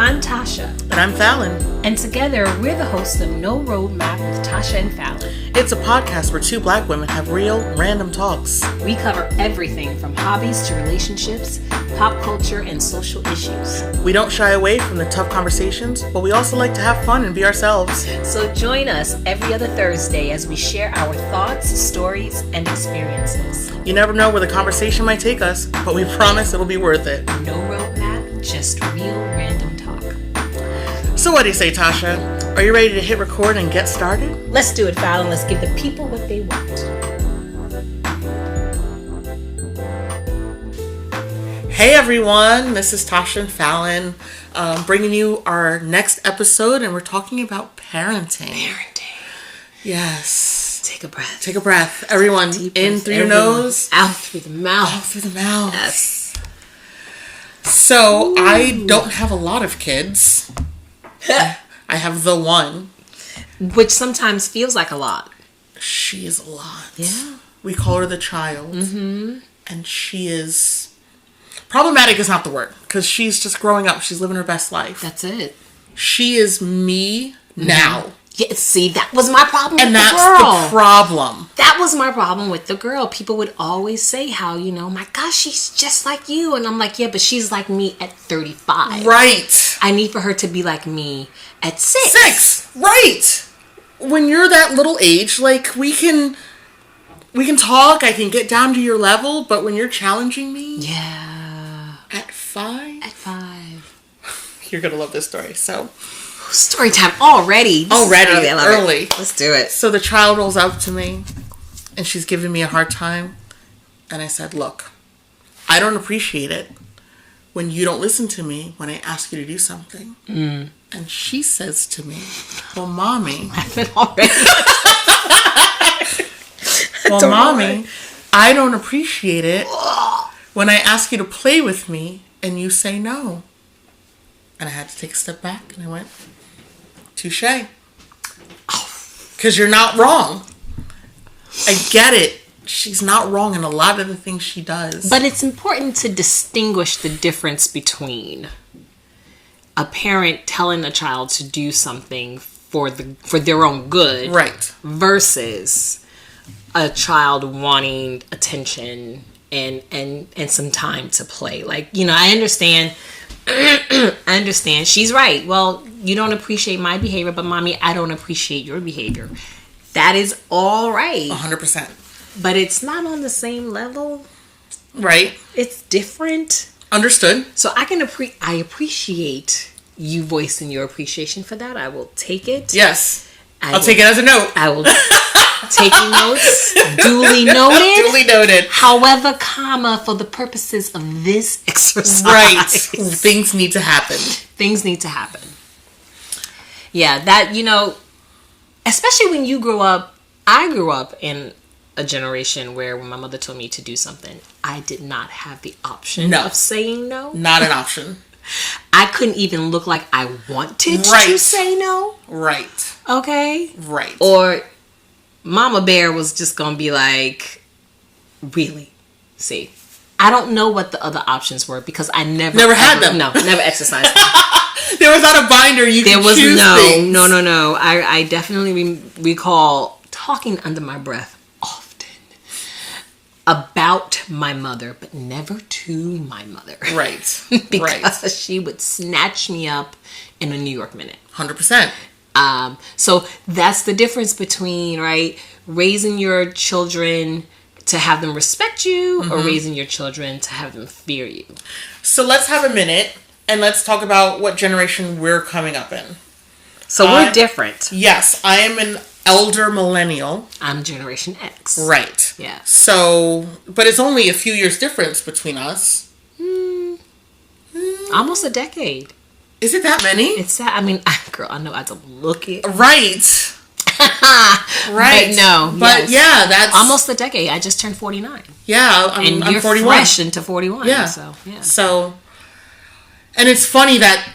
I'm Tasha. And I'm Fallon. And together, we're the hosts of No Roadmap with Tasha and Fallon. It's a podcast where two black women have real, random talks. We cover everything from hobbies to relationships, pop culture, and social issues. We don't shy away from the tough conversations, but we also like to have fun and be ourselves. So join us every other Thursday as we share our thoughts, stories, and experiences. You never know where the conversation might take us, but we promise it'll be worth it. No roadmap, just real random talk. So what do you say, Tasha? Are you ready to hit record and get started? Let's do it, Fallon. Let's give the people what they want. Hey everyone, this is Tasha and Fallon, bringing you our next episode, and we're talking about parenting. Yes. Take a breath. Take a breath. Everyone, in through your nose. Out through the mouth. Out through the mouth. Yes. So, I don't have a lot of kids. I have the one. Which sometimes feels like a lot. She is a lot. Yeah. We call her the child. Mm-hmm. And she is... Problematic is not the word. Because she's just growing up. She's living her best life. That's it. She is me now. Yeah, see, that was my problem with the girl. And that's the problem. That was my problem with the girl. People would always say how, my gosh, she's just like you. And I'm like, yeah, but she's like me at 35. Right. I need for her to be like me at 6. 6. Right. When you're that little age, like, we can talk, I can get down to your level, but when you're challenging me. Yeah. At 5. At 5. You're going to love this story, so. Story time already. Early. Let's do it. So the child rolls up to me, and she's giving me a hard time. And I said, look, I don't appreciate it when you don't listen to me when I ask you to do something. Mm. And she says to me, well, Mommy. Well, Mommy, I don't appreciate it when I ask you to play with me and you say no. And I had to take a step back and I went, touche. Because you're not wrong. I get it. She's not wrong in a lot of the things she does. But it's important to distinguish the difference between a parent telling a child to do something for their own good, right, versus a child wanting attention and some time to play. Like, I understand. I understand. She's right. Well, you don't appreciate my behavior, but Mommy, I don't appreciate your behavior. That is all right. 100%. But it's not on the same level. Right. It's different. Understood. So I appreciate you voicing your appreciation for that. I will take it. Yes. I'll take it as a note. I will take notes. Duly noted. Duly noted. However, for the purposes of this exercise. Right. Things need to happen. Things need to happen. Yeah, that, especially when you grew up, I grew up in a generation where when my mother told me to do something, I did not have the option of saying no. Not an option. I couldn't even look like I wanted to say no. Right. Okay? Right. Or Mama Bear was just going to be like, really? See, I don't know what the other options were because I never had them. No, never exercised them. There was not a binder you could choose things. No. I definitely recall talking under my breath often about my mother, but never to my mother. Right. Because she would snatch me up in a New York minute. 100%. So that's the difference between, raising your children to have them respect you or raising your children to have them fear you. So let's have a minute and let's talk about what generation we're coming up in. So we're different. Yes, I am an elder millennial. I'm Generation X. Right. Yeah. So, but it's only a few years difference between us. Almost a decade. Is it that many? It's that. I mean, girl, I know I have to look it. Right. Right. But no. But yeah, that's almost a decade. I just turned 49. Yeah, I'm you're 41. Fresh into 41. Yeah. So, and it's funny that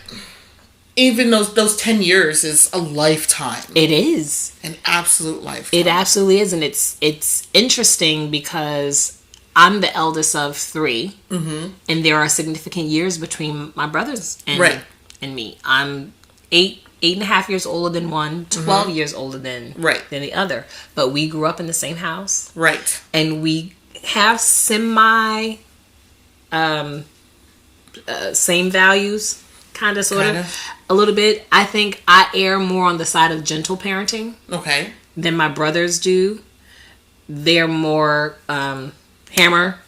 even those 10 years is a lifetime. It is an absolute lifetime. It absolutely is, and it's interesting because I'm the eldest of 3, and there are significant years between my brothers and and me. I'm 8.5 years older than one, 12 years older than the other. But we grew up in the same house. Right. And we have semi same values, kind of, sort of, a little bit. I think I err more on the side of gentle parenting. Okay. Than my brothers do. They're more hammer.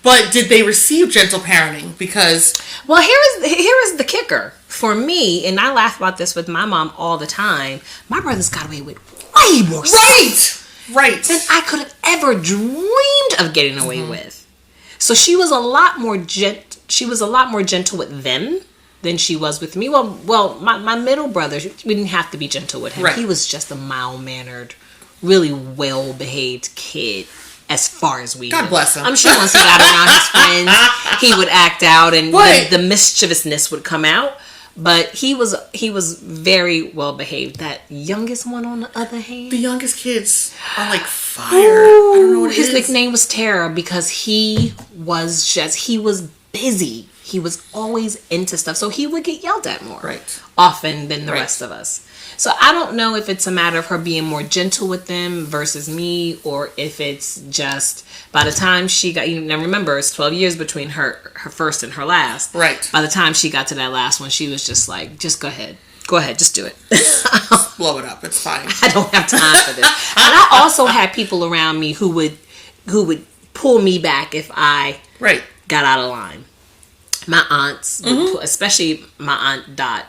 But did they receive gentle parenting? Because well, here is the kicker for me, and I laugh about this with my mom all the time. My brothers got away with way more right than I could have ever dreamed of getting away with. So she was a lot more gentle with them than she was with me. Well, my middle brother, we didn't have to be gentle with him. Right. He was just a mild-mannered, really well-behaved kid. As far as we God knew. Bless him. I'm sure once he got around his friends, he would act out and the mischievousness would come out. But he was very well behaved. That youngest one, on the other hand, the youngest kids are like fire. I don't know what his nickname was Terra because he was busy. He was always into stuff, so he would get yelled at more often than the rest of us. So I don't know if it's a matter of her being more gentle with them versus me, or if it's just by the time she got, now remember, it's 12 years between her first and her last. Right. By the time she got to that last one, she was just like, just go ahead, just do it. Blow it up. It's fine. I don't have time for this. And I also had people around me who would pull me back if I got out of line. My aunts, especially my aunt Dot,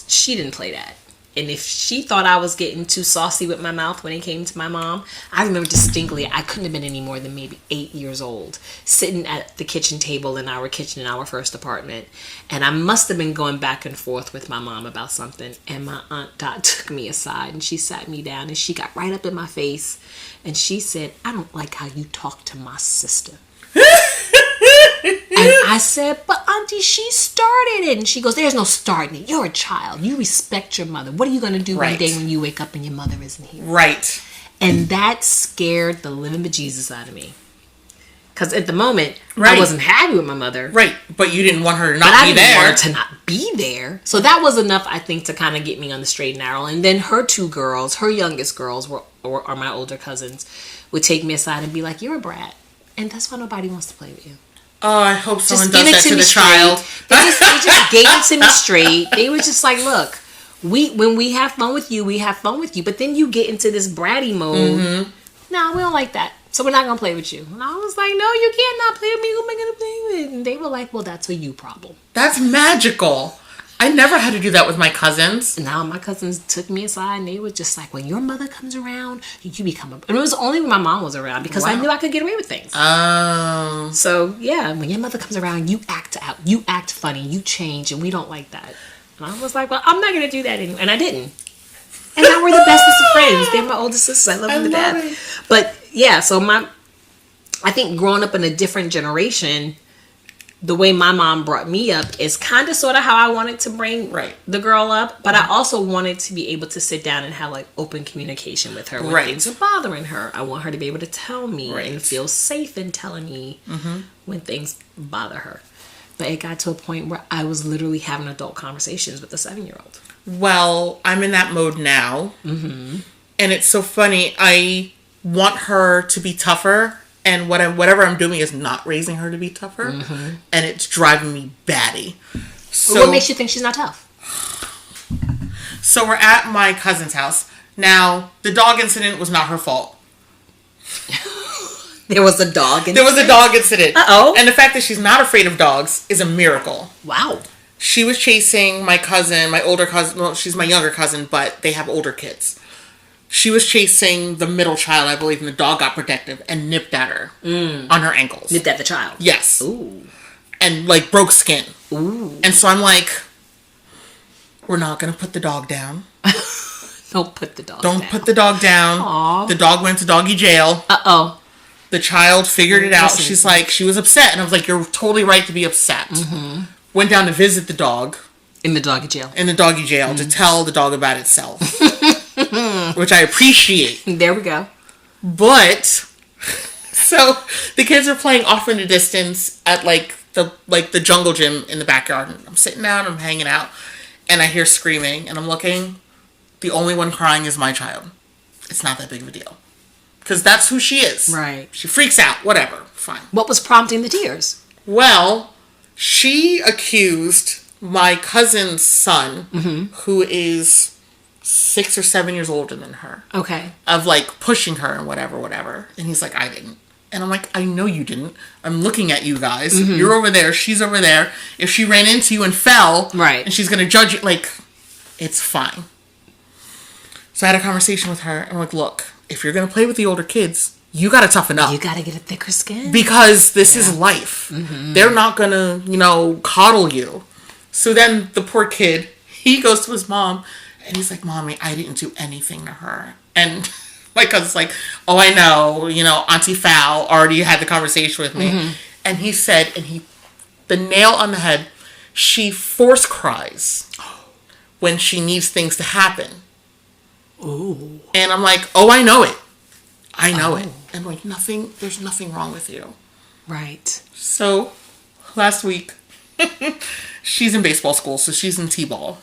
she didn't play that. And if she thought I was getting too saucy with my mouth when it came to my mom, I remember distinctly, I couldn't have been any more than maybe 8 years old, sitting at the kitchen table in our kitchen in our first apartment. And I must have been going back and forth with my mom about something. And my Aunt Dot took me aside and she sat me down and she got right up in my face. And she said, "I don't like how you talk to my sister." And I said, "But Auntie, she started it." And she goes, "There's no starting it. You're a child. You respect your mother. What are you going to do one day when you wake up and your mother isn't here?" Right. And that scared the living bejesus out of me. Because at the moment, I wasn't happy with my mother. Right. But you didn't want her to not be there. I didn't want her to not be there. So that was enough, I think, to kind of get me on the straight and narrow. And then her two girls, her youngest girls, are my older cousins, would take me aside and be like, "You're a brat. And that's why nobody wants to play with you." Oh, I hope someone does that to the child. They just gave it to me straight. They were just like, "Look, when we have fun with you, we have fun with you. But then you get into this bratty mode. No, we don't like that. So we're not going to play with you." And I was like, "No, you can't not play with me. Who am I going to play with?" And they were like, "Well, that's a you problem." That's magical. I never had to do that with my cousins. Now my cousins took me aside and they were just like, "When your mother comes around, you become a..." And it was only when my mom was around because I knew I could get away with things. Oh. So yeah, when your mother comes around, you act out, you act funny, you change, and we don't like that. And I was like, "Well, I'm not going to do that anymore." And I didn't. And now we're the bestest of friends. They're my older sisters. I love them to death. But yeah, so I think growing up in a different generation, the way my mom brought me up is kind of sort of how I wanted to bring the girl up. But I also wanted to be able to sit down and have like open communication with her when things are bothering her. I want her to be able to tell me and feel safe in telling me when things bother her. But it got to a point where I was literally having adult conversations with a 7-year-old. Well, I'm in that mode now. And it's so funny. I want her to be tougher. And whatever I'm doing is not raising her to be tougher. And it's driving me batty. So, what makes you think she's not tough? So we're at my cousin's house. Now, the dog incident was not her fault. There was a dog incident? There was a dog incident. Uh-oh. And the fact that she's not afraid of dogs is a miracle. Wow. She was chasing my cousin, my older cousin. Well, she's my younger cousin, but they have older kids. She was chasing the middle child, I believe, and the dog got protective and nipped at her on her ankles. Nipped at the child? Yes. Ooh. And, like, broke skin. Ooh. And so I'm like, we're not going to put the dog down. Don't put the dog down. Don't put the dog down. Aww. The dog went to doggy jail. Uh-oh. The child figured it out. She's like, she was upset. And I was like, you're totally right to be upset. Went down to visit the dog. In the doggy jail. In the doggy jail to tell the dog about itself. Which I appreciate. There we go. But so the kids are playing off in the distance at the jungle gym in the backyard. And I'm sitting down, I'm hanging out, and I hear screaming, and I'm looking. The only one crying is my child. It's not that big of a deal. Because that's who she is. Right. She freaks out. Whatever. Fine. What was prompting the tears? Well, she accused my cousin's son, who is 6 or 7 years older than her. Okay. Of, like, pushing her and whatever. And he's like, I didn't. And I'm like, I know you didn't. I'm looking at you guys. You're over there. She's over there. If she ran into you and fell, right, and she's going to judge you, like, it's fine. So I had a conversation with her. And I'm like, look, if you're going to play with the older kids, you got to toughen up. You got to get a thicker skin. Because this is life. They're not going to, coddle you. So then the poor kid, he goes to his mom. And he's like, Mommy, I didn't do anything to her. And my cousin's like, oh, I know, Auntie Fowl already had the conversation with me. And he said, the nail on the head, she force cries when she needs things to happen. Ooh. And I'm like, oh, I know it. I know it. And I'm like, there's nothing wrong with you. Right. So last week, she's in baseball school, so she's in t-ball.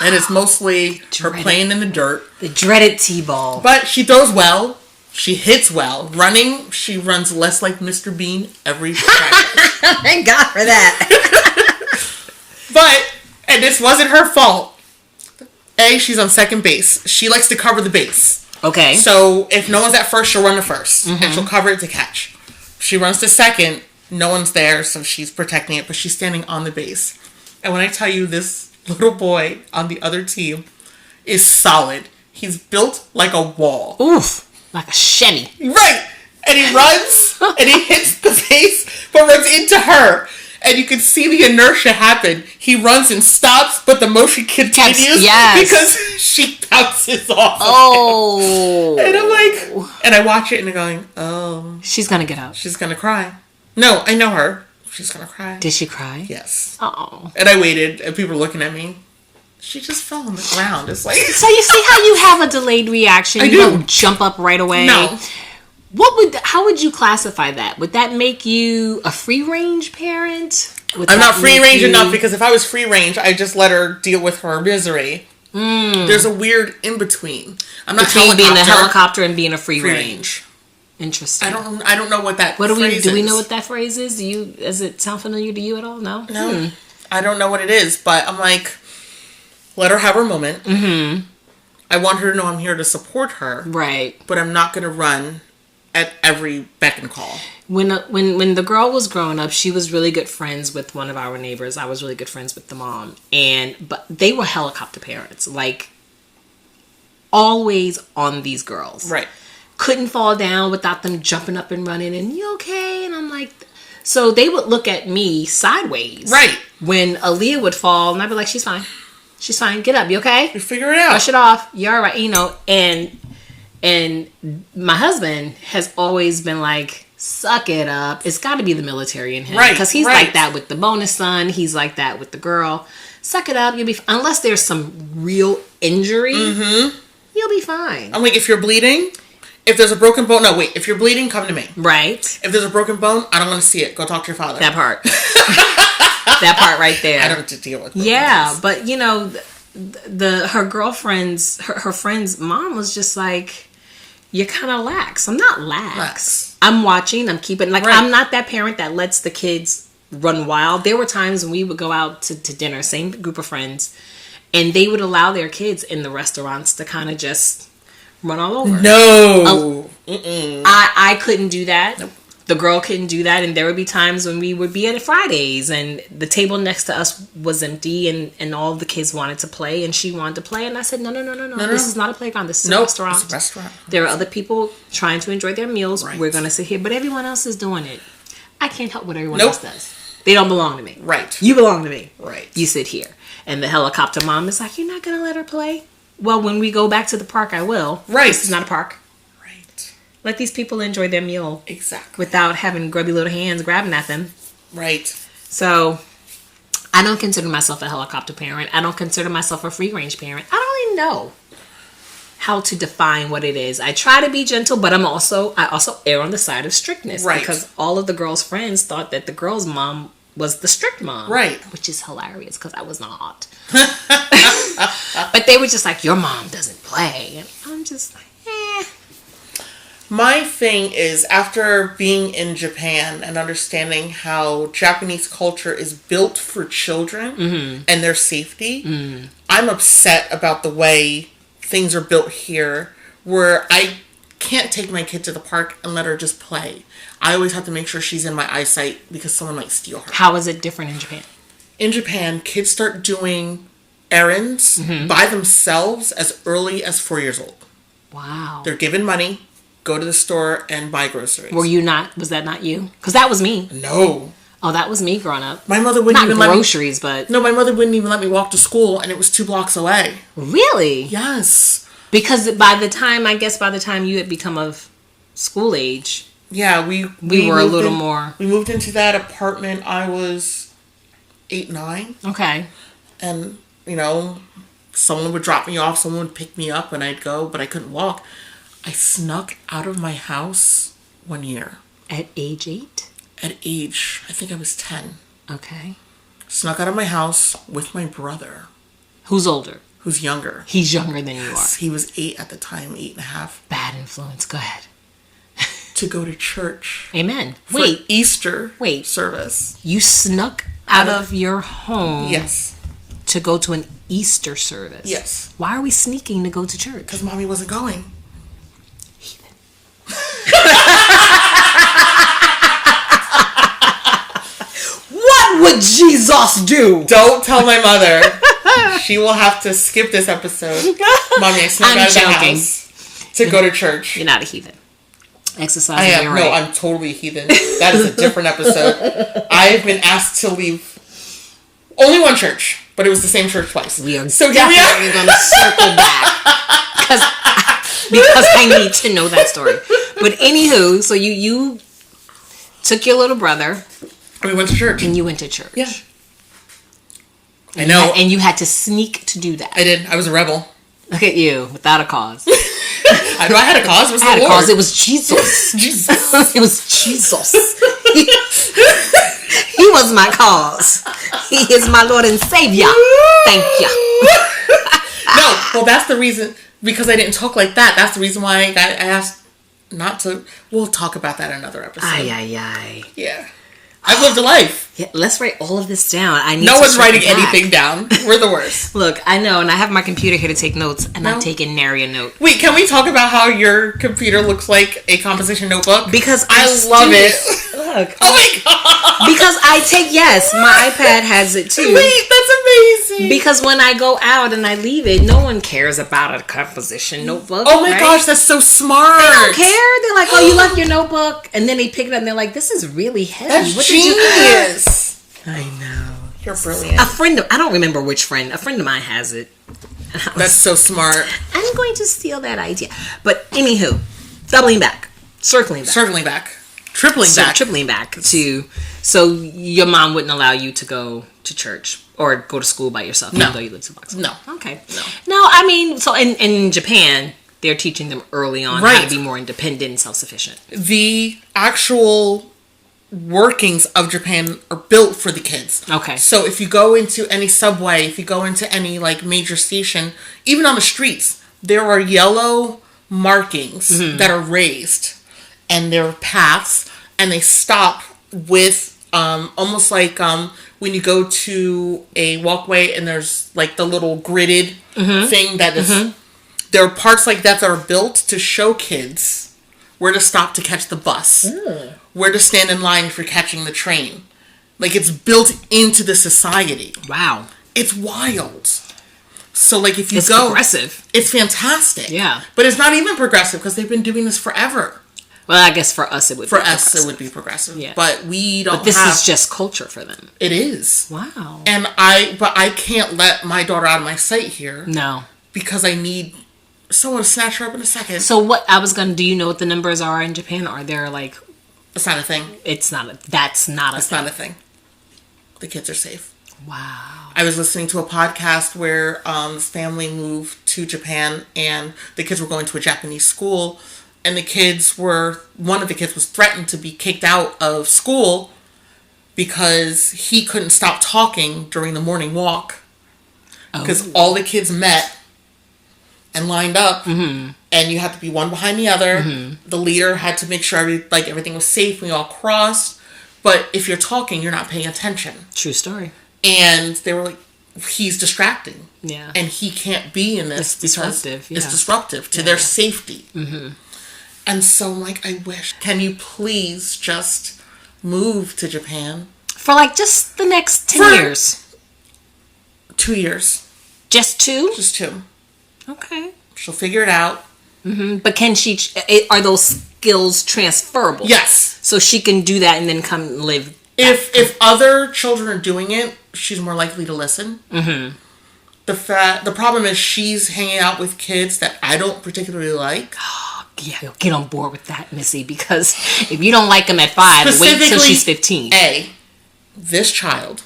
And it's mostly her playing in the dirt. The dreaded t-ball. But she throws well. She hits well. Running, she runs less like Mr. Bean every practice. Thank God for that. And this wasn't her fault. She's on second base. She likes to cover the base. Okay. So if no one's at first, she'll run to first. And she'll cover it to catch. She runs to second. No one's there, so she's protecting it. But she's standing on the base. And when I tell you this little boy on the other team is solid. He's built like a wall. Oof. Like a Chevy. Right. And he runs and he hits the base, but runs into her. And you can see the inertia happen. He runs and stops, but the motion continues because she bounces off of him. And I'm like, and I watch it and I'm going, oh. She's going to get up. She's going to cry. No, I know her. She's going to cry. Did she cry? Yes. Oh. And I waited, and people were looking at me. She just fell on the ground. It's like... So you see how you have a delayed reaction? You don't jump up right away? No. How would you classify that? Would that make you a free-range parent? I'm not free-range enough, because if I was free-range, I'd just let her deal with her misery. There's a weird in-between. I'm not between being a helicopter and being a free-range. Interesting. I don't know what that phrase is. Do we know what that phrase is? Does it sound familiar to you at all? No? No. I don't know what it is, but I'm like, let her have her moment. I want her to know I'm here to support her. Right. But I'm not going to run at every beck and call. When the girl was growing up, she was really good friends with one of our neighbors. I was really good friends with the mom. But they were helicopter parents. Like, always on these girls. Right. Couldn't fall down without them jumping up and running and you okay? And I'm like, so they would look at me sideways. Right. When Aaliyah would fall and I'd be like, she's fine. She's fine. Get up. You okay? You figure it out. Brush it off. You're all right. And my husband has always been like, suck it up. It's got to be the military in him. Right. Because he's like that with the bonus son. He's like that with the girl. Suck it up. You'll be unless there's some real injury, you'll be fine. I'm like, if you're bleeding... If there's a broken bone... No, wait. If you're bleeding, come to me. Right. If there's a broken bone, I don't want to see it. Go talk to your father. That part. That part right there. I don't have to deal with bones. But, her girlfriend's... Her friend's mom was just like, you're kind of lax. I'm not lax. I'm watching. I'm keeping... Like, I'm not that parent that lets the kids run wild. There were times when we would go out to dinner, same group of friends, and they would allow their kids in the restaurants to kind of just... run all over. No. I couldn't do that. Nope. The girl couldn't do that. And there would be times when we would be at Fridays and the table next to us was empty and all the kids wanted to play and she wanted to play. And I said, no. This is not a playground. This is a restaurant. It's a restaurant. There are other people trying to enjoy their meals. Right. We're going to sit here. But everyone else is doing it. I can't help what everyone else does. They don't belong to me. Right. You belong to me. Right. You sit here. And the helicopter mom is like, you're not going to let her play? Well, when we go back to the park, I will. Right. This is not a park. Right. Let these people enjoy their meal. Exactly. Without having grubby little hands grabbing at them. Right. So, I don't consider myself a helicopter parent. I don't consider myself a free-range parent. I don't even know how to define what it is. I try to be gentle, but I also err on the side of strictness. Right. Because all of the girls' friends thought that the girl's mom was the strict mom. Right. Which is hilarious because I was not. But they were just like, your mom doesn't play. And I'm just like, eh. My thing is, after being in Japan and understanding how Japanese culture is built for children and their safety, I'm upset about the way things are built here, where I can't take my kid to the park and let her just play. I always have to make sure she's in my eyesight because someone might steal her. How is it different in Japan? In Japan, kids start doing errands by themselves as early as 4 years old. Wow. They're given money, go to the store, and buy groceries. Were you not? Was that not you? Because that was me. No. Oh, that was me growing up. My mother wouldn't not even groceries, let me... but... No, my mother wouldn't even let me walk to school, and it was 2 blocks away. Really? Yes. Because by the time you had become of school age... Yeah, we were a little more... We moved into that apartment, I was 8, 9. Okay. And, you know, someone would drop me off, someone would pick me up, and I'd go, but I couldn't walk. I snuck out of my house 1 year. At age 8? At age, I think I was 10. Okay. Snuck out of my house with my brother. Who's older? Who's younger. He's younger than you are. He was 8 at the time, 8.5. Bad influence. Go ahead. To go to church. Amen. For Easter service. You snuck out of your home. Yes. To go to an Easter service. Yes. Why are we sneaking to go to church? Because Mommy wasn't going. Heathen. What would Jesus do? Don't tell my mother. She will have to skip this episode. Mommy, I snuck out of the house to go to church. You're not a heathen. Exercising your right. No, I'm totally a heathen. That is a different episode. I've been asked to leave only one church, but it was the same church twice. We are definitely going to circle back because I need to know that story. But anywho, so you took your little brother. And we went to church. And you went to church. Yeah. I know. And you had to sneak to do that. I did. I was a rebel. Look at you, without a cause. I had a cause. It was I had a cause. It was Jesus. Jesus. It was Jesus. He was my cause. He is my Lord and Savior. Thank you. No, well, that's the reason. Because I didn't talk like that. That's the reason why I asked not to. We'll talk about that in another episode. Ay. Yeah. I've lived a life. Yeah, let's write all of this down. No one's writing anything down. We're the worst. Look, I know, and I have my computer here to take notes, and I'm taking nary a note. Wait, can we talk about how your computer looks like a composition notebook? Because I love it. Look. Oh my god. Because my iPad has it too. Wait, that's amazing. Because when I go out and I leave it, no one cares about a composition notebook. Oh my gosh, that's so smart. They don't care. They're like, oh, you left your notebook. And then they pick it up and they're like, this is really heavy. That's what genius. I know. You're brilliant. I don't remember which friend. A friend of mine has it. That's so smart. I'm going to steal that idea. But anywho, circling back. Tripling back to, so your mom wouldn't allow you to go to church or go to school by yourself, even though you live 2 blocks away. No. Okay. No, I mean, so in Japan, they're teaching them early on how to be more independent and self-sufficient. The actual workings of Japan are built for the kids. Okay. So if you go into any subway, if you go into any like major station, even on the streets, there are yellow markings that are raised, and there are paths, and they stop with almost like when you go to a walkway and there's like the little gridded thing that is. There are parts like that are built to show kids where to stop to catch the bus, where to stand in line for catching the train. Like, it's built into the society. Wow. It's wild. So, like, if you it's go... progressive. It's fantastic. Yeah. But it's not even progressive because they've been doing this forever. Well, I guess for us it would be progressive. For us it would be progressive. Yeah. But we don't But this is just culture for them. It is. Wow. And I can't let my daughter out of my sight here. No. Because I need... someone to snatch her up in a second. So do you know what the numbers are in Japan? Are there like... It's not a thing. That's not a thing. It's not a thing. The kids are safe. Wow. I was listening to a podcast where this family moved to Japan and the kids were going to a Japanese school, and one of the kids was threatened to be kicked out of school because he couldn't stop talking during the morning walk because all the kids met and lined up, and you had to be one behind the other. The leader had to make sure everything was safe. We all crossed. But if you're talking, you're not paying attention. True story. And they were like, he's distracting. Yeah. And he can't be in this. It's disruptive. It's disruptive to their safety. And so I'm like, I wish. Can you please just move to Japan? For just the next 10 years. 2 years. Just 2? Just 2. Okay. She'll figure it out. But can she, are those skills transferable? Yes. So she can do that and then come and live. If other children are doing it, she's more likely to listen. The problem is she's hanging out with kids that I don't particularly like. Yeah, get on board with that, Missy, because if you don't like them at 5, wait till she's 15. This child,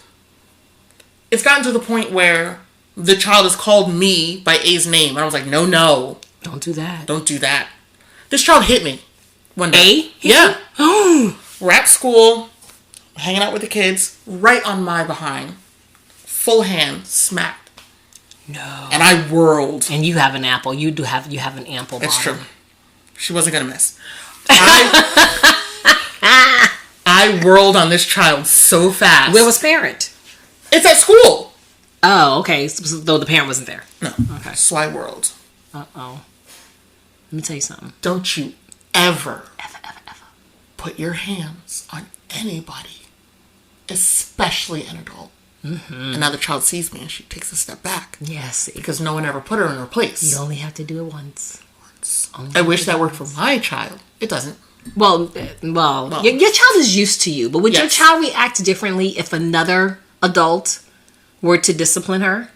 it's gotten to the point where the child has called me by A's name. And I was like, no. Don't do that. Don't do that. This child hit me one day. A? Yeah. We're at school, hanging out with the kids, right on my behind. Full hand, smacked. No. And I whirled. And you have an apple. You have an ample bottom. It's true. She wasn't going to miss. I whirled on this child so fast. Where was parent? It's at school. Oh, okay. So, though the parent wasn't there. No. Okay. So I whirled. Uh-oh. Let me tell you something. Don't you ever put your hands on anybody, especially an adult. And now the child sees me and she takes a step back. Yes. Because no one ever put her in her place. You only have to do it once. I wish that worked for my child. It doesn't. Well, your child is used to you, but would your child react differently if another adult were to discipline her?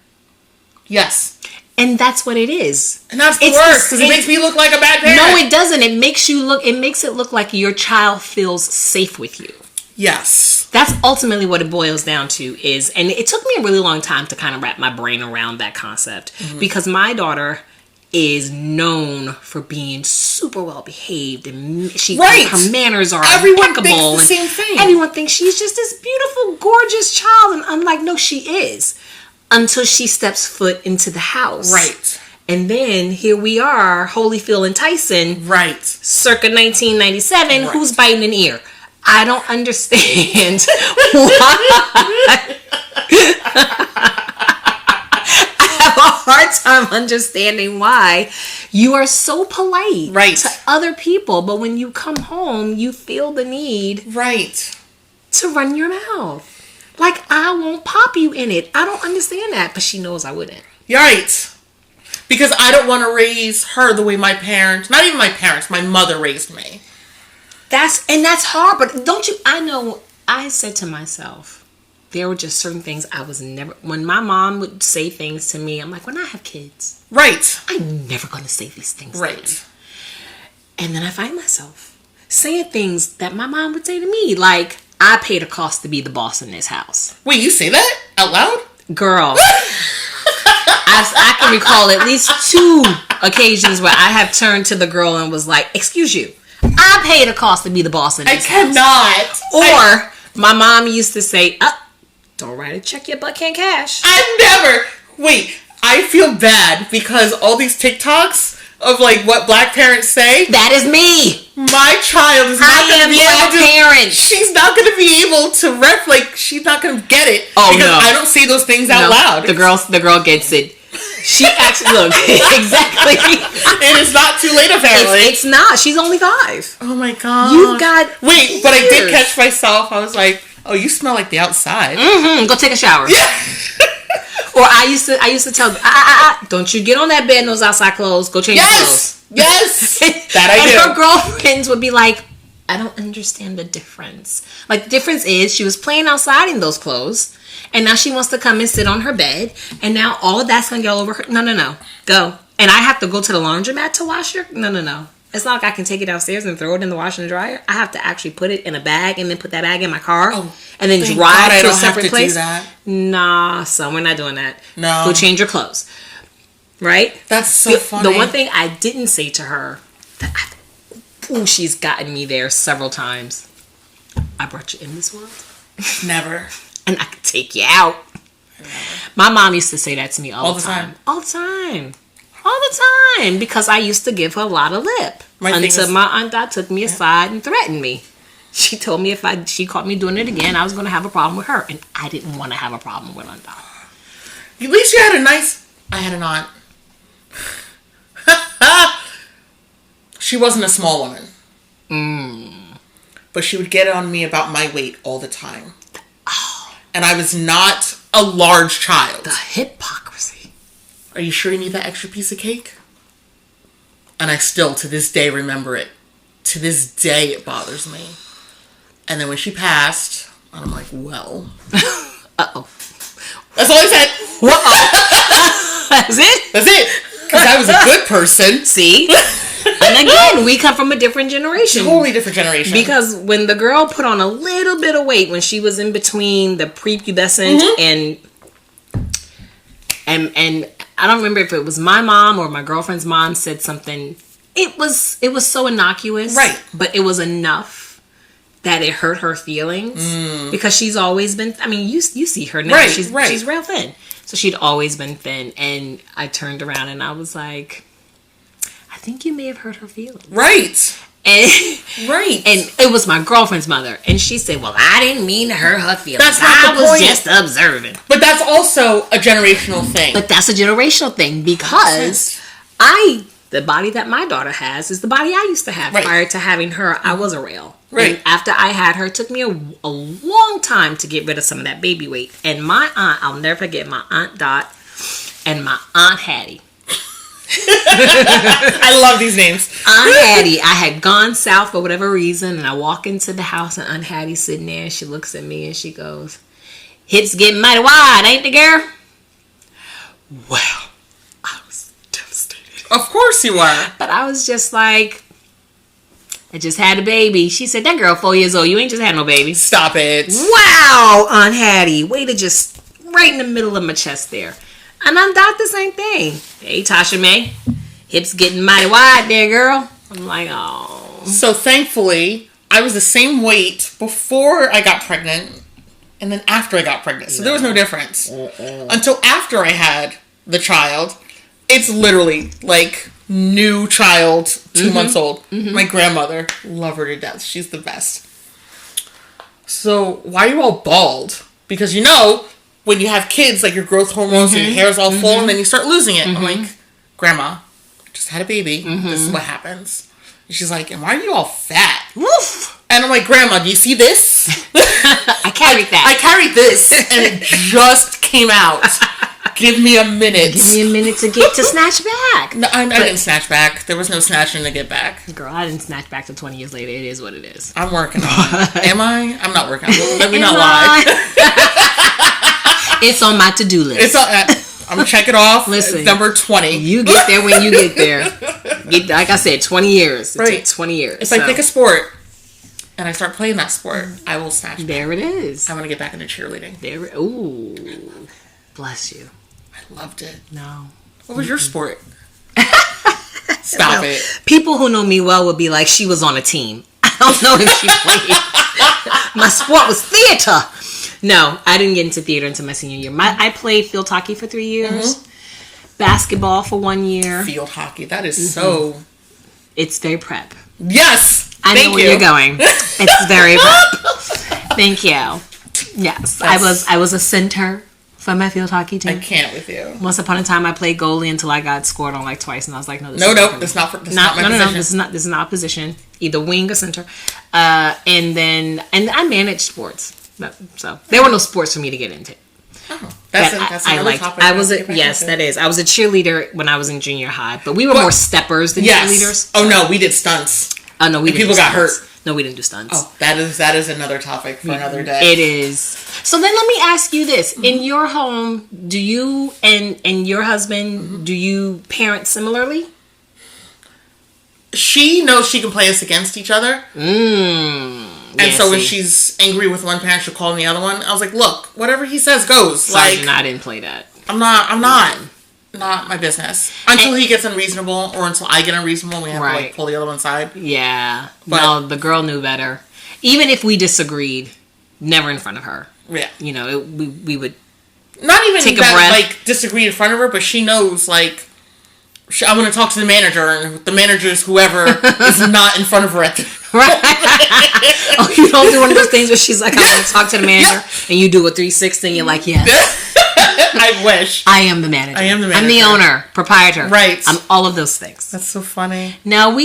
Yes. And that's what it is. And that's the worst, because it makes me look like a bad parent. No, it doesn't. It makes it look like your child feels safe with you. Yes. That's ultimately what it boils down to is, and it took me a really long time to kind of wrap my brain around that concept, because my daughter is known for being super well behaved, and her manners are impeccable. Thinks the same thing. Everyone thinks she's just this beautiful, gorgeous child, and I'm like, no, she is, until she steps foot into the house. Right. And then here we are, Holyfield and Tyson. Right. Circa 1997. Right. Who's biting an ear? I don't understand why. I have a hard time understanding why you are so polite to other people, but when you come home, you feel the need to run your mouth. Like, I won't pop you in it. I don't understand that, but she knows I wouldn't. Right. Because I don't want to raise her the way my parents, not even my parents, my mother raised me. That's hard, but don't you, I know, I said to myself, there were just certain things I was never, when my mom would say things to me, I'm like, when I have kids. Right. I'm never going to say these things. Right. And then I find myself saying things that my mom would say to me, like, I paid a cost to be the boss in this house. Wait, you say that out loud? Girl. I can recall at least 2 occasions where I have turned to the girl and was like, excuse you, I paid a cost to be the boss in this house. I cannot. Or my mom used to say, don't write a check your butt can't cash. Wait, I feel bad because all these TikToks of like what black parents say. That is me. My child is not going to be able to. Parent. She's not going to be able to she's not going to get it. Oh, because no. I don't say those things out loud. The girl gets it. She actually, look, exactly. And it's not too late, apparently. It's not. She's only 5. Oh my god. You've got Wait, years. But I did catch myself. I was like, oh, you smell like the outside. Go take a shower. Yeah. Or I used to tell them, don't you get on that bed in those outside clothes. Go change your clothes. Yes. That I do. And her girlfriends would be like, I don't understand the difference. Like, the difference is she was playing outside in those clothes, and now she wants to come and sit on her bed, and now all of that's going to go over her. No. Go. And I have to go to the laundromat to wash your... No. It's not like I can take it downstairs and throw it in the washer and dryer. I have to actually put it in a bag and then put that bag in my car and then drive to a separate place. Do that. Nah, son, we're not doing that. No. Go change your clothes. Right? That's so funny. The one thing I didn't say to her, she's gotten me there several times. I brought you in this world Never. And I could take you out. My mom used to say that to me all the time. All the time. All the time. Because I used to give her a lot of lip. Until my aunt dot took me aside and threatened me. She told me if she caught me doing it again, I was going to have a problem with her. And I didn't want to have a problem with Aunt Dot. At least you had I had an aunt. She wasn't a small woman. But she would get on me about my weight all the time. Oh. And I was not a large child. The hypocrisy. Are you sure you need that extra piece of cake? And I still, to this day, remember it. To this day, it bothers me. And then when she passed, I'm like, well. Uh-oh. That's all I said. That's it? That's it. Because I was a good person. See? And again, we come from a different generation. Totally different generation. Because when the girl put on a little bit of weight, when she was in between the prepubescent and I don't remember if it was my mom or my girlfriend's mom said something. It was so innocuous. Right. But it was enough that it hurt her feelings. Because she's always been, I mean, you see her now. Right, she's real thin. So she'd always been thin. And I turned around and I was like, I think you may have hurt her feelings. Right. And right. And it was my girlfriend's mother. And she said, well, I didn't mean to hurt her feelings. That's not the point. I was just observing. But that's also a generational thing. But that's a generational thing because the body that my daughter has is the body I used to have. Right. Prior to having her, I was a rail. Right. And after I had her, it took me a long time to get rid of some of that baby weight. And my aunt, I'll never forget my Aunt Dot and my Aunt Hattie. I love these names. Aunt Hattie, I had gone south for whatever reason, and I walk into the house, and Aunt Hattie's sitting there, and she looks at me, and she goes, hips getting mighty wide, ain't they, girl? Well, I was devastated. Of course you were. But I was just like, I just had a baby. She said, that girl 4 years old, you ain't just had no baby. Stop it. Wow, Aunt Hattie, way to just right in the middle of my chest there. And I'm Dot the same thing. Hey, Tasha May, hips getting mighty wide there, girl. I'm like, oh. So thankfully, I was the same weight before I got pregnant and then after I got pregnant. So there was no difference. Until after I had the child, it's literally like new child, 2 months old. My grandmother, love her to death. She's the best. So why are you all bald? Because you know, when you have kids, like your growth hormones and your hair's all full and then you start losing it. I'm like, Grandma, I just had a baby. This is what happens. And she's like, and why are you all fat? Woof. And I'm like, Grandma, do you see this? I carried that. I carried this and it just came out. Give me a minute. Give me a minute to snatch back. No, I didn't snatch back. There was no snatching to get back. Girl, I didn't snatch back to 20 years later. It is what it is. I'm working on it. Am I? I'm not working on it. Let me not lie. It's on my to-do list. It's on, I'm going to check it off. Listen. Number 20. You get there when you get there. Like I said, 20 years. It took 20 years. If I pick a sport and I start playing that sport, I will snatch back. There it is. I want to get back into cheerleading. Ooh. Bless you. I loved it. No. What was your sport? Stop it. People who know me well would be like, she was on a team. I don't know if she played. My sport was theater. No, I didn't get into theater until my senior year. I played field hockey for 3 years. Basketball for 1 year. Field hockey. That is so... It's very prep. Yes. I know where you're going. It's very prep. Thank you. Yes. I was a center for my field hockey team. I can't with you. Once upon a time, I played goalie until I got scored on like twice, and I was like, "No, that's not my position. This is not a position. Either wing or center." And I managed sports, so there were no sports for me to get into. Oh, that's another topic. I was that is. I was a cheerleader when I was in junior high, but we were more steppers than cheerleaders. Oh no, we did stunts. Oh no, people got hurt. No, we didn't do stunts. Oh, that is another topic for another day. It is. So then let me ask you this. In your home, do you and your husband, do you parent similarly? She knows she can play us against each other. And so when she's angry with one parent, she'll call the other one. I was like, look, whatever he says goes. Sorry, I didn't play that. I'm not. Not my business. Until he gets unreasonable or until I get unreasonable, we have to pull the other one side. Yeah. But no, the girl knew better. Even if we disagreed, Never in front of her. Yeah. You know, we would not even take that, a breath. like, disagree in front of her, but she knows, like, I'm going to talk to the manager, and the manager's whoever is not in front of her at the... Right. Oh, you don't do one of those things where she's like, I'm going to talk to the manager, and you do a 360, and you're like, yes. I wish. I am the manager. I am the manager. I'm the owner, proprietor. Right. I'm all of those things. That's so funny. No,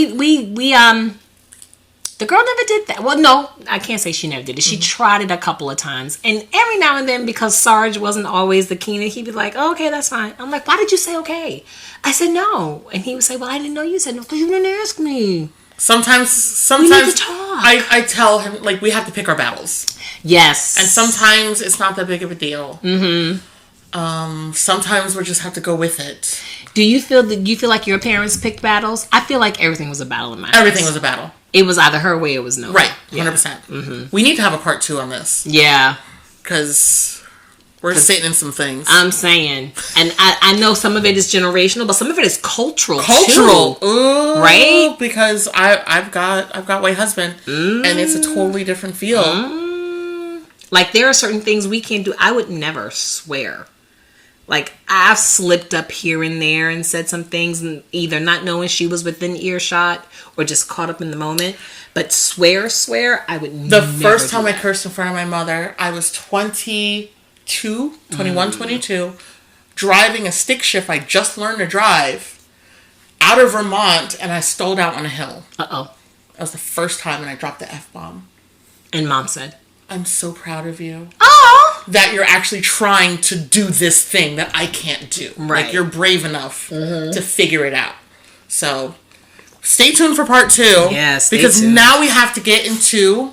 the girl never did that. Well, no, I can't say she never did it. She tried it a couple of times. And every now and then, because Sarge wasn't always the keenest, he'd be like, oh, okay, that's fine. I'm like, why did you say okay? I said no. And he would say, well, I didn't know you said no because you didn't ask me. Sometimes we need to talk. I tell him, like, we have to pick our battles. Yes. And sometimes it's not that big of a deal. Sometimes we just have to go with it. Do you feel like your parents picked battles? I feel like everything was a battle in my house. Everything was a battle. It was either her way or it was no. Right, 100%. Yeah. We need to have a part 2 on this. Yeah. Because we're sitting in some things. I'm saying. And I know some of it is generational, but some of it is cultural Too. Ooh, right? Because I've got white husband, and it's a totally different feel. Like, there are certain things we can't do. I would never swear. Like, I've slipped up here and there and said some things, and either not knowing she was within earshot or just caught up in the moment. But swear, I would never. The first time I cursed in front of my mother, I was 22, driving a stick shift I just learned to drive out of Vermont, and I stalled out on a hill. Uh-oh. That was the first time, and I dropped the F-bomb. And Mom said, I'm so proud of you. Oh! That you're actually trying to do this thing that I can't do. Right. Like, you're brave enough to figure it out. So, stay tuned for part 2. Yeah, because tuned. now we have to get into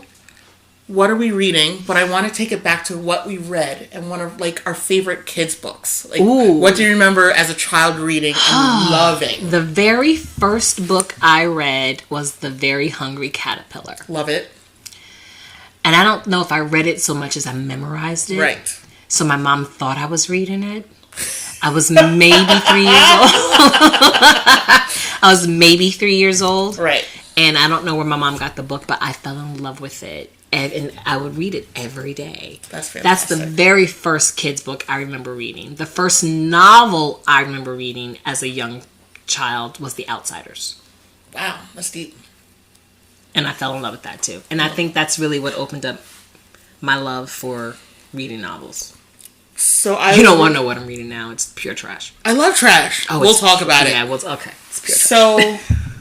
what are we reading, but I want to take it back to what we read and one of, like, our favorite kids' books. Like, what do you remember as a child reading and loving? The very first book I read was The Very Hungry Caterpillar. Love it. And I don't know if I read it so much as I memorized it. Right. So my mom thought I was reading it. I was maybe 3 years old. I was maybe 3 years old. Right. And I don't know where my mom got the book, but I fell in love with it. And I would read it every day. That's fantastic. That's the very first kids book I remember reading. The first novel I remember reading as a young child was The Outsiders. Wow, that's deep. And I fell in love with that too. And I think that's really what opened up my love for reading novels. So you don't want to know what I'm reading now. It's pure trash. I love trash. We'll talk about it. Yeah, okay. It's pure trash. So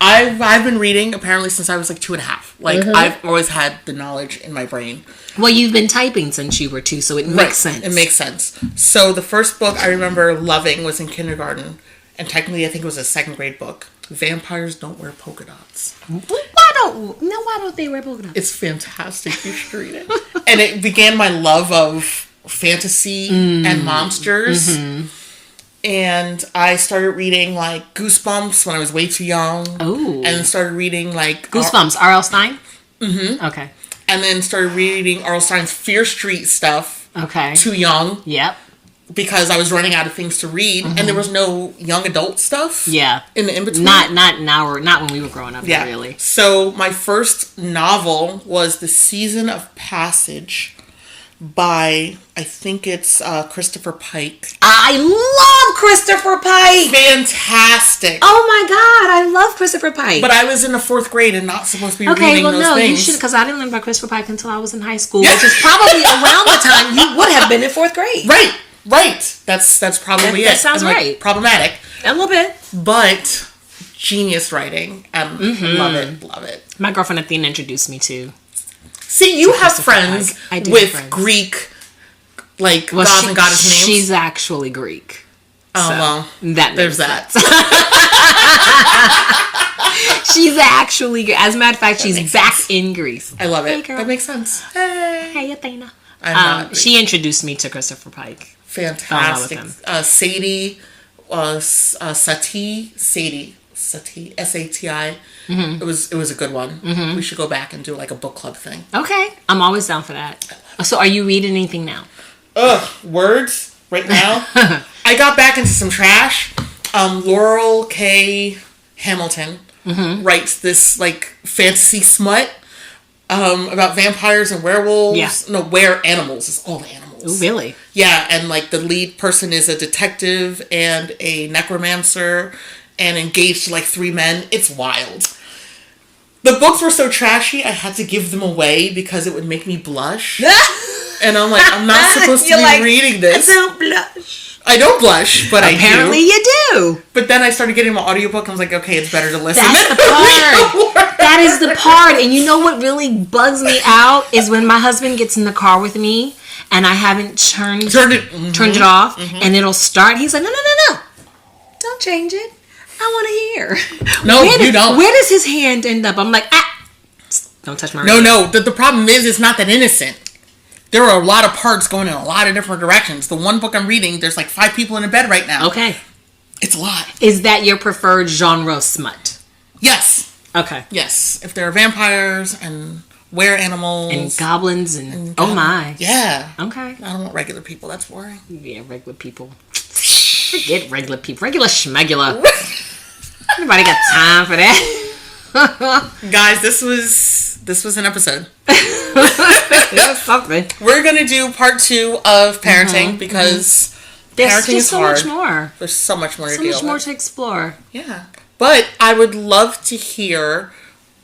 I've been reading apparently since I was like 2.5. Like I've always had the knowledge in my brain. Well, you've been typing since you were 2, so it makes sense. It makes sense. So the first book I remember loving was in kindergarten, and technically I think it was a 2nd grade book. Vampires don't wear polka dots. Why don't they wear polka dots? It's fantastic. You should read it. And it began my love of fantasy and monsters. And I started reading like Goosebumps when I was way too young. Oh. And started reading like Goosebumps, R.L. Stein? Okay. And then started reading R.L. Stein's Fear Street stuff. Okay. Too young. Yep. Because I was running out of things to read, and there was no young adult stuff. Yeah. In the in-between. Not when we were growing up, yeah. Really. So my first novel was The Season of Passage by, I think it's Christopher Pike. I love Christopher Pike! Fantastic. Oh my god, I love Christopher Pike. But I was in the 4th grade and not supposed to be reading those things. Okay, well no, you should, because I didn't learn about Christopher Pike until I was in high school, which is probably around the time you would have been in 4th grade. Right. That's probably it. That sounds right. Problematic. A little bit. But genius writing. Love it. My girlfriend Athena introduced me to. See, you have friends with Greek, like, gods and goddess names. She's actually Greek. Oh, well. There's that. She's actually, as a matter of fact, she's back in Greece. I love it. Hey, girl. That makes sense. Hey, Athena. She introduced me to Christopher Pike. Fantastic. Sadie, Sati, S-A-T-I. It was a good one. We should go back and do like a book club thing. Okay. I'm always down for that. So are you reading anything now? Words right now. I got back into some trash. Laurel K. Hamilton writes this like fantasy smut. about vampires and werewolves. Yeah. No, were-animals. It's all animals. Ooh, really? Yeah, and like the lead person is a detective and a necromancer and engaged to like 3 men. It's wild. The books were so trashy, I had to give them away because it would make me blush. And I'm like, I'm not supposed to be reading this. I don't blush. I don't blush, but apparently you do. But then I started getting my audiobook and I was like, okay, it's better to listen. That's the part. That is the part. And you know what really bugs me out is when my husband gets in the car with me and I haven't turned it off, and it'll start. He's like, no. Don't change it. I want to hear. No, you don't. Where does his hand end up? I'm like, don't touch my radio. No. The problem is it's not that innocent. There are a lot of parts going in a lot of different directions. The one book I'm reading, there's like 5 people in a bed right now. Okay. It's a lot. Is that your preferred genre smut? Yes. Okay. Yes. If there are vampires and were-animals. And goblins and oh my. Yeah. Okay. I don't want regular people. That's boring. Yeah, regular people. Forget regular people. Regular schmegula. Nobody got time for that. Guys, this was an episode. It was something. We're gonna do part 2 of parenting because parenting is hard. There's so much more. There's so much more to So deal much more with. to explore. Yeah. But I would love to hear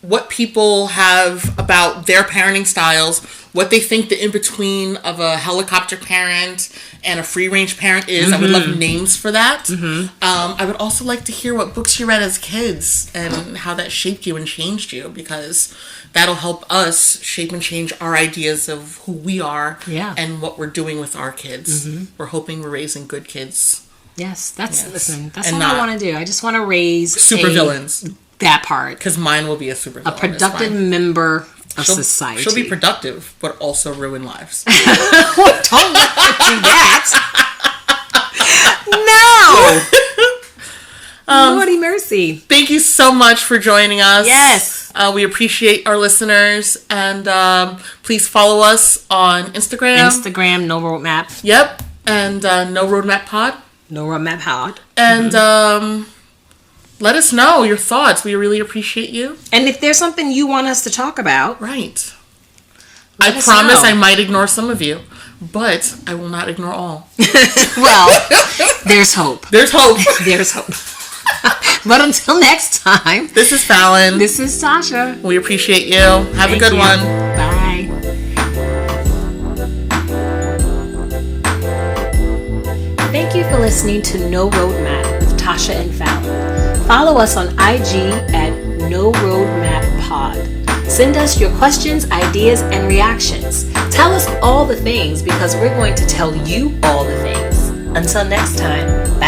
what people have about their parenting styles, what they think the in-between of a helicopter parent and a free-range parent is. I would love names for that. I would also like to hear what books you read as kids and how that shaped you and changed you, because that'll help us shape and change our ideas of who we are and what we're doing with our kids. We're hoping we're raising good kids. Yes, listen, that's And all I want to do. I just want to raise supervillains. That part. Because mine will be a supervillain. A productive member of society. She'll be productive, but also ruin lives. Don't let her do that. No! Lordy mercy. Thank you so much for joining us. Yes. We appreciate our listeners. And please follow us on Instagram. No Roadmap. Yep. And No Roadmap Pod. No Roadmap Pod. And let us know your thoughts. We really appreciate you. And if there's something you want us to talk about. Right. I promise I might ignore some of you, but I will not ignore all. Well, there's hope. There's hope. There's hope. But until next time. This is Fallon. This is Tasha. We appreciate you. Have a good one. Bye. Thank you for listening to No Roadmap with Tasha and Fallon. Follow us on IG at No Roadmap Pod. Send us your questions, ideas, and reactions. Tell us all the things because we're going to tell you all the things. Until next time, bye.